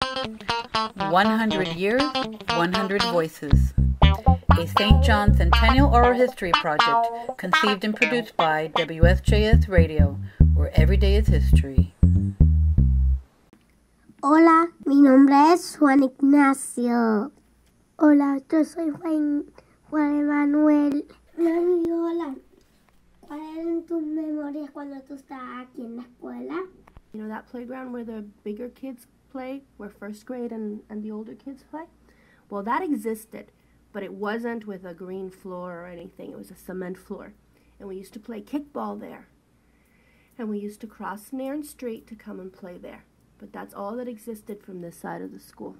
100 years, 100 voices. A St. John Centennial Oral History project conceived and produced by WSJS Radio, where every day is history. Hola, mi nombre es Juan Ignacio. Hola, yo soy Juan Emanuel. Hola, ¿cuáles eran tus memorias cuando tú estabas aquí en la escuela? You know that playground where the bigger kids play, where first grade and the older kids play? Well, that existed, but it wasn't with a green floor or anything. It was a cement floor. And we used to play kickball there. And we used to cross Nairn Street to come and play there. But that's all that existed from this side of the school.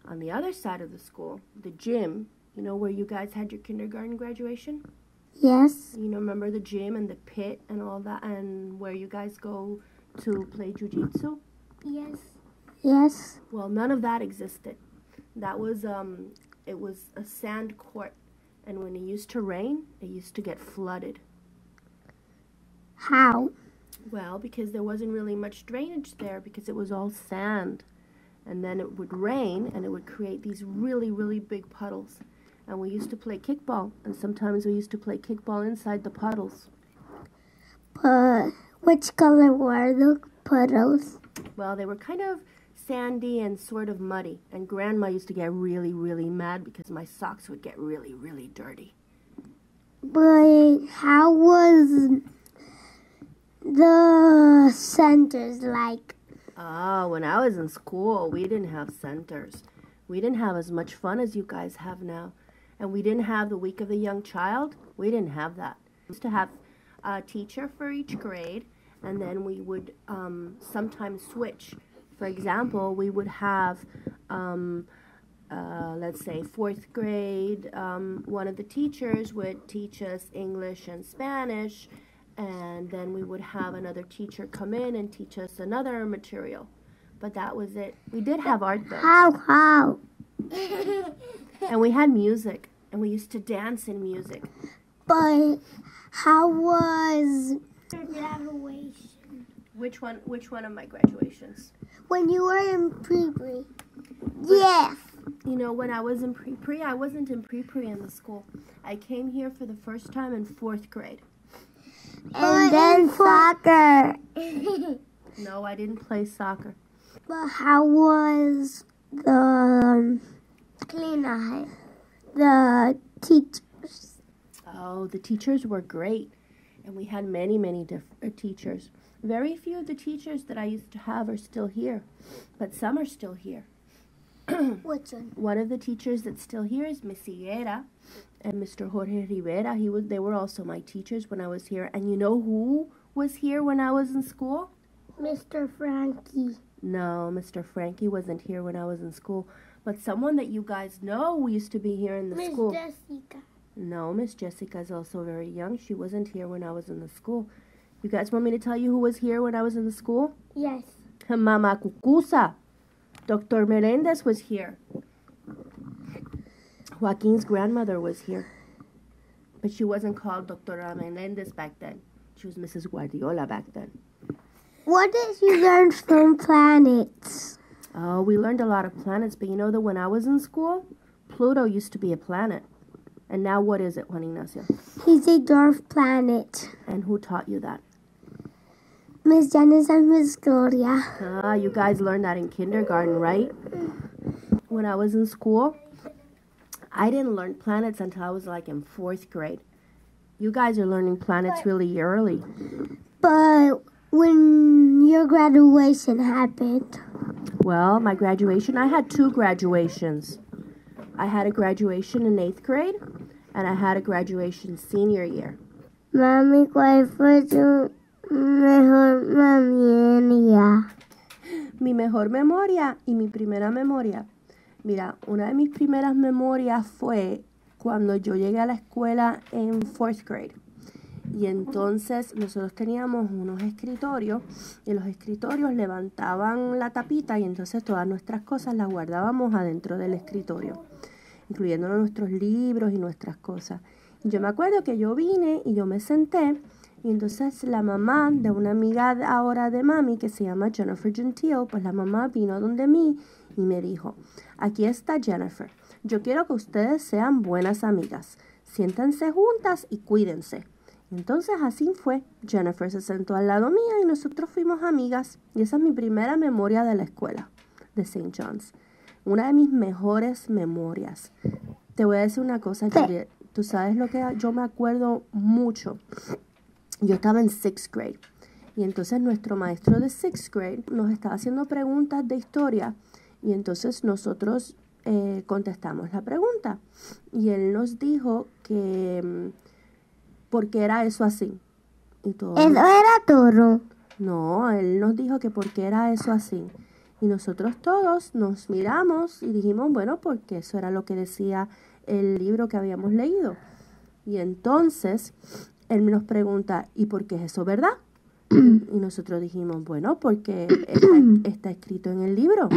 On the other side of the school, the gym, you know where you guys had your kindergarten graduation? Yes. You know, remember the gym and the pit and all that, and where you guys go to play jiu-jitsu? Yes. Yes. Well, none of that existed. That was, it was a sand court, and when it used to rain, it used to get flooded. How? Well, because there wasn't really much drainage there because it was all sand. And then it would rain, and it would create these really, really big puddles. And we used to play kickball, and sometimes we used to play kickball inside the puddles. But which color were the puddles? Well, they were kind of sandy and sort of muddy. And Grandma used to get really, really mad because my socks would get really, really dirty. But how was the centers like? When I was in school, we didn't have centers. We didn't have as much fun as you guys have now. And we didn't have the Week of the Young Child. We didn't have that. We used to have a teacher for each grade, and then we would sometimes switch. For example, we would have, let's say, 4th grade. One of the teachers would teach us English and Spanish, and then we would have another teacher come in and teach us another material. But that was it. We did have art, though. How? And we had music, and we used to dance in music. But how was your graduation? Which one of my graduations? When you were in pre-pre. Yes. You know, when I was in pre-pre, I wasn't in pre-pre in the school. I came here for the first time in 4th grade. And then soccer. No, I didn't play soccer. But how was the cleaner? The teachers? Oh, the teachers were great. And we had many, many different teachers. Very few of the teachers that I used to have are still here. But some are still here. Which one? One of the teachers that's still here is Miss Higuera and Mr. Jorge Rivera. They were also my teachers when I was here. And you know who was here when I was in school? Mr. Frankie. No, Mr. Frankie wasn't here when I was in school. But someone that you guys know used to be here in the school. Miss Jessica. No, Miss Jessica is also very young. She wasn't here when I was in the school. You guys want me to tell you who was here when I was in the school? Yes. Mama Cucusa. Dr. Melendez was here. Joaquin's grandmother was here. But she wasn't called Dr. Melendez back then. She was Mrs. Guardiola back then. What did you learn from planets? Oh, we learned a lot of planets, but you know that when I was in school, Pluto used to be a planet. And now what is it, Juan Ignacio? He's a dwarf planet. And who taught you that? Miss Janice and Miss Gloria. Ah, you guys learned that in kindergarten, right? When I was in school, I didn't learn planets until I was like in 4th grade. You guys are learning planets really early. But when your graduation happened? Well, my graduation, I had 2 graduations. I had a graduation in 8th grade, and I had a graduation senior year. Mami, ¿cuál fue tu mejor memoria? Mi mejor memoria y mi primera memoria. Mira, una de mis primeras memorias fue cuando yo llegué a la escuela en 4th grade. Y entonces nosotros teníamos unos escritorios y los escritorios levantaban la tapita y entonces todas nuestras cosas las guardábamos adentro del escritorio, incluyendo nuestros libros y nuestras cosas. Y yo me acuerdo que yo vine y yo me senté Y entonces la mamá de una amiga ahora de mami que se llama Jennifer Gentile, pues la mamá vino donde mí y me dijo, aquí está Jennifer, yo quiero que ustedes sean buenas amigas, siéntanse juntas y cuídense. Entonces así fue, Jennifer se sentó al lado mía y nosotros fuimos amigas. Y esa es mi primera memoria de la escuela de St. John's. Una de mis mejores memorias. Te voy a decir una cosa, Juliet. Tú sabes lo que yo me acuerdo mucho. Yo estaba en sixth grade. Y entonces nuestro maestro de sixth grade nos estaba haciendo preguntas de historia. Y entonces nosotros contestamos la pregunta. Y él nos dijo que... ¿por qué era eso así? Y todo. Eso era todo. No, él nos dijo que por qué era eso así. Y nosotros todos nos miramos y dijimos, bueno, porque eso era lo que decía el libro que habíamos leído. Y entonces él nos pregunta, ¿y por qué es eso verdad? Y nosotros dijimos, bueno, porque está escrito en el libro.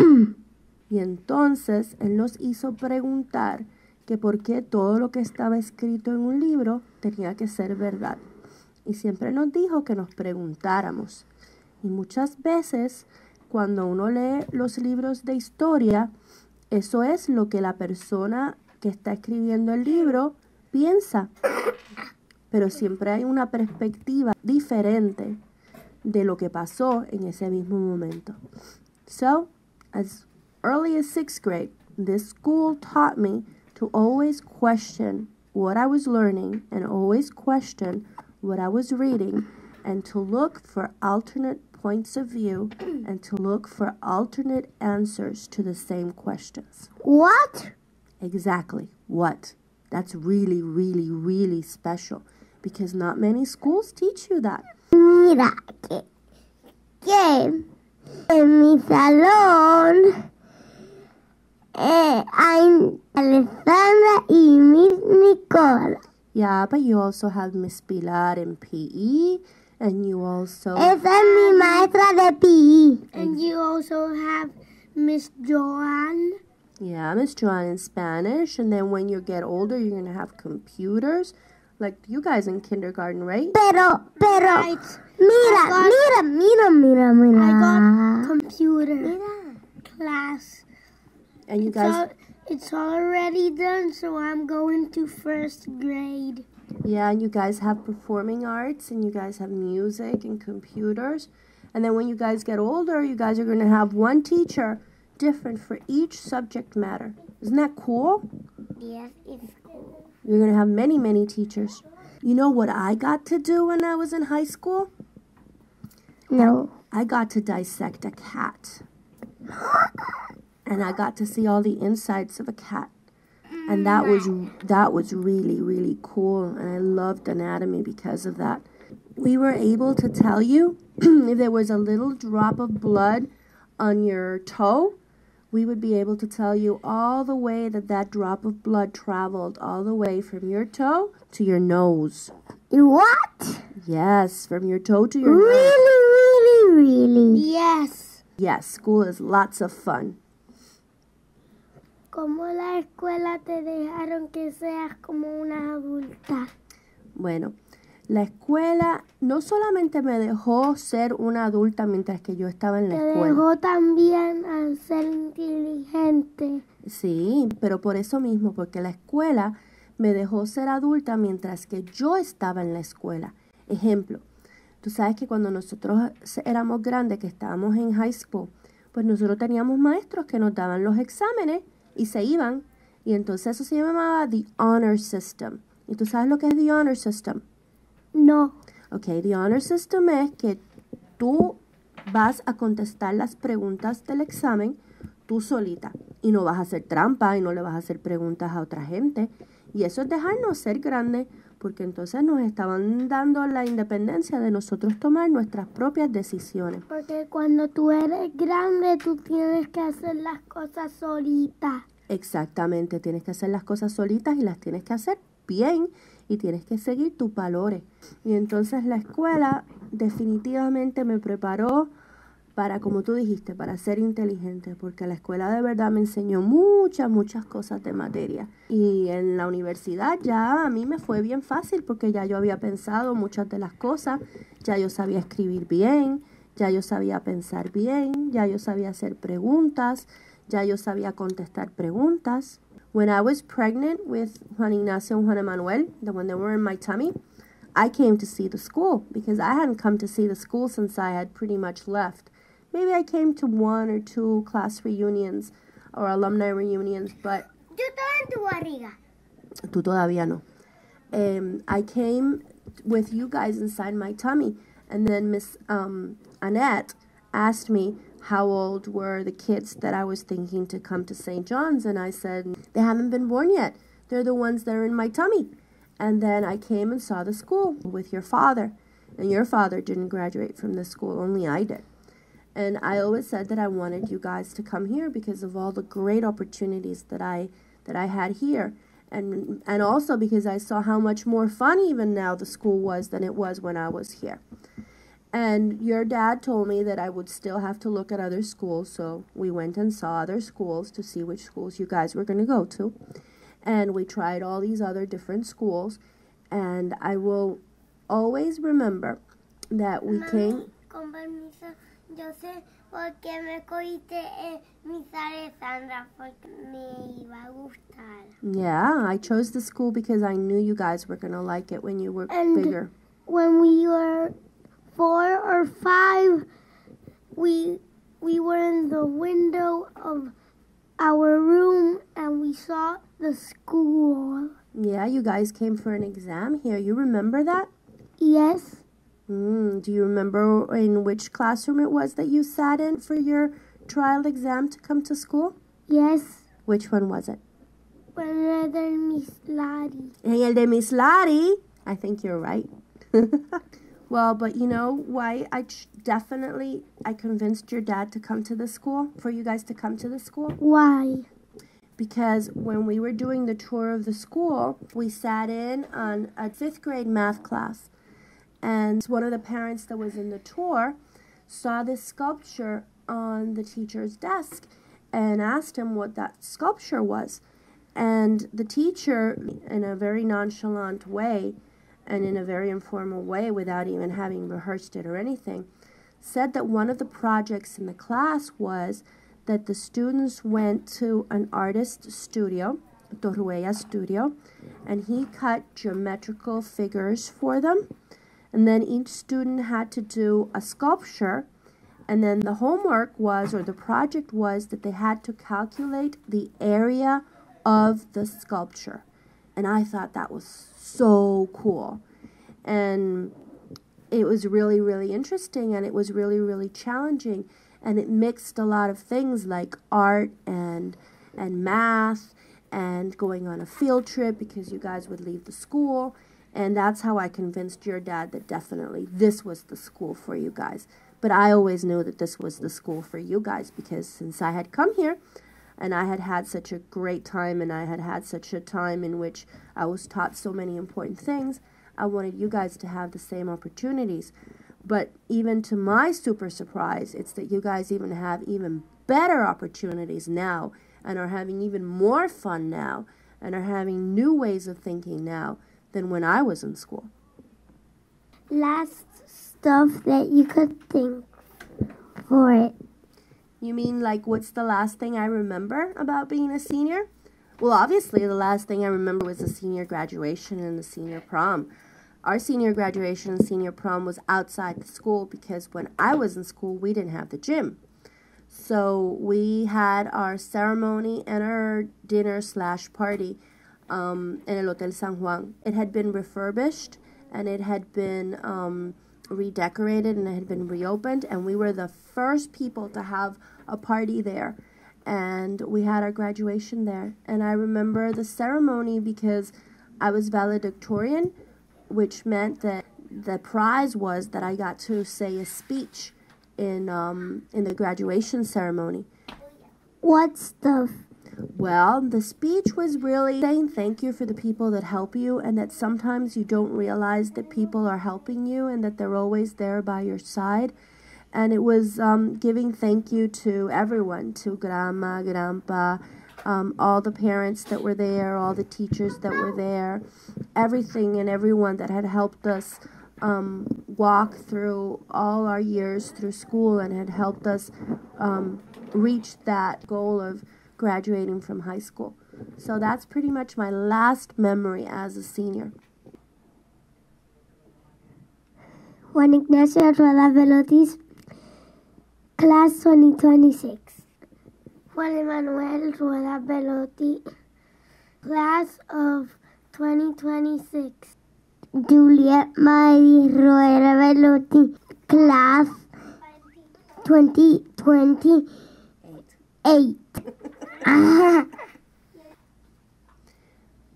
Y entonces él nos hizo preguntar que por qué todo lo que estaba escrito en un libro tenía que ser verdad. Y siempre nos dijo que nos preguntáramos. Y muchas veces, cuando uno lee los libros de historia, eso es lo que la persona que está escribiendo el libro piensa. Pero siempre hay una perspectiva diferente de lo que pasó en ese mismo momento. So, as early as sixth grade, this school taught me to always question what I was learning and always question what I was reading and to look for alternate points of view and to look for alternate answers to the same questions. What? Exactly. What? That's really, really, really special because not many schools teach you that. Mira, que en mi salón hay Alessandra y Miss Nicola. Yeah, but you also have Miss Pilar in PE, and you also... Esa es mi maestra de PE. And you also have Miss Joanne. Yeah, Miss Joanne in Spanish, and then when you get older, you're going to have computers, like you guys in kindergarten, right? Pero, Right. mira. I got computer class. And you guys... It's already done, so I'm going to first grade. Yeah, and you guys have performing arts, and you guys have music and computers. And then when you guys get older, you guys are going to have one teacher different for each subject matter. Isn't that cool? Yes, it's cool. You're going to have many, many teachers. You know what I got to do when I was in high school? No. I got to dissect a cat. And I got to see all the insides of a cat. And that was really, really cool. And I loved anatomy because of that. We were able to tell you if there was a little drop of blood on your toe, we would be able to tell you all the way that drop of blood traveled all the way from your toe to your nose. What? Yes, from your toe to your nose. Really? Yes. Yes, school is lots of fun. ¿Cómo la escuela te dejaron que seas como una adulta? Bueno, la escuela no solamente me dejó ser una adulta mientras que yo estaba en la Te escuela. dejó también a ser inteligente. Sí, pero por eso mismo, porque la escuela me dejó ser adulta mientras que yo estaba en la escuela. Ejemplo, tú sabes que cuando nosotros éramos grandes, que estábamos en high school, pues nosotros teníamos maestros que nos daban los exámenes y se iban. Y entonces eso se llamaba the honor system. ¿Y tú sabes lo que es the honor system? No. Ok, the honor system es que tú vas a contestar las preguntas del examen tú solita. Y no vas a hacer trampa y no le vas a hacer preguntas a otra gente. Y eso es dejarnos ser grandes, porque entonces nos estaban dando la independencia de nosotros tomar nuestras propias decisiones. Porque cuando tú eres grande, tú tienes que hacer las cosas solitas. Exactamente, tienes que hacer las cosas solitas y las tienes que hacer bien y tienes que seguir tus valores. Y entonces la escuela definitivamente me preparó para, como tú dijiste, para ser inteligente, porque la escuela de verdad me enseñó muchas cosas de materia. Y en la universidad ya a mí me fue bien fácil porque ya yo había pensado muchas de las cosas, ya yo sabía escribir bien, ya yo sabía pensar bien, ya yo sabía hacer preguntas, ya yo sabía contestar preguntas. When I was pregnant with Juan Ignacio and Juan Emanuel, when they were in my tummy, I came to see the school because I hadn't come to see the school since I had pretty much left. Maybe I came to 1 or 2 class reunions or alumni reunions, but... Yo estaba en tu barriga. Tú todavía no. I came with you guys inside my tummy, and then Miss Annette asked me how old were the kids that I was thinking to come to St. John's, and I said, they haven't been born yet. They're the ones that are in my tummy. And then I came and saw the school with your father, and your father didn't graduate from the school, only I did. And I always said that I wanted you guys to come here because of all the great opportunities that I had here. And also because I saw how much more fun even now the school was than it was when I was here. And your dad told me that I would still have to look at other schools, so we went and saw other schools to see which schools you guys were going to go to. And we tried all these other different schools, and I will always remember that we came... Con permiso, yo sé por qué me cogiste mi Sandra, porque me iba a gustar. Yeah, I chose the school because I knew you guys were going to like it when you were bigger. When we were 4 or 5, we were in the window of our room and we saw the school. Yeah, you guys came for an exam here. You remember that? Yes. Do you remember in which classroom it was that you sat in for your trial exam to come to school? Yes. Which one was it? Another Miss Lottie. En el de Miss Lottie. I think you're right. Well, but you know why I convinced your dad to come to the school, for you guys to come to the school? Why? Because when we were doing the tour of the school, we sat in on a 5th grade math class. And one of the parents that was in the tour saw this sculpture on the teacher's desk and asked him what that sculpture was. And the teacher, in a very nonchalant way and in a very informal way, without even having rehearsed it or anything, said that one of the projects in the class was that the students went to an artist's studio, Torruella Studio, and he cut geometrical figures for them. And then each student had to do a sculpture, and then the homework was, or the project was, that they had to calculate the area of the sculpture. And I thought that was so cool. And it was really, really interesting, and it was really, really challenging. And it mixed a lot of things like art and math and going on a field trip because you guys would leave the school. And that's how I convinced your dad that definitely this was the school for you guys. But I always knew that this was the school for you guys because since I had come here and I had had such a great time and I had had such a time in which I was taught so many important things, I wanted you guys to have the same opportunities. But even to my super surprise, it's that you guys even have even better opportunities now and are having even more fun now and are having new ways of thinking now than when I was in school. Last stuff that you could think for it. You mean like what's the last thing I remember about being a senior? Well, obviously the last thing I remember was the senior graduation and the senior prom. Our senior graduation and senior prom was outside the school because when I was in school, we didn't have the gym. So we had our ceremony and our dinner/party in el Hotel San Juan. It had been refurbished and it had been redecorated and it had been reopened, and we were the first people to have a party there. And we had our graduation there. And I remember the ceremony because I was valedictorian, which meant that the prize was that I got to say a speech in the graduation ceremony. What stuff? Well, the speech was really saying thank you for the people that help you, and that sometimes you don't realize that people are helping you and that they're always there by your side. And it was giving thank you to everyone, to Grandma, Grandpa, all the parents that were there, all the teachers that were there, everything and everyone that had helped us walk through all our years through school and had helped us reach that goal of graduating from high school. So that's pretty much my last memory as a senior. Juan Ignacio Rueda Bellotti's Class 2026. Juan Emanuel Rueda Bellotti, Class of 2026. Juliet Mary Rueda Bellotti, Class 2028.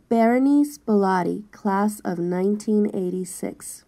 Berenice Bellotti, Class of 1986.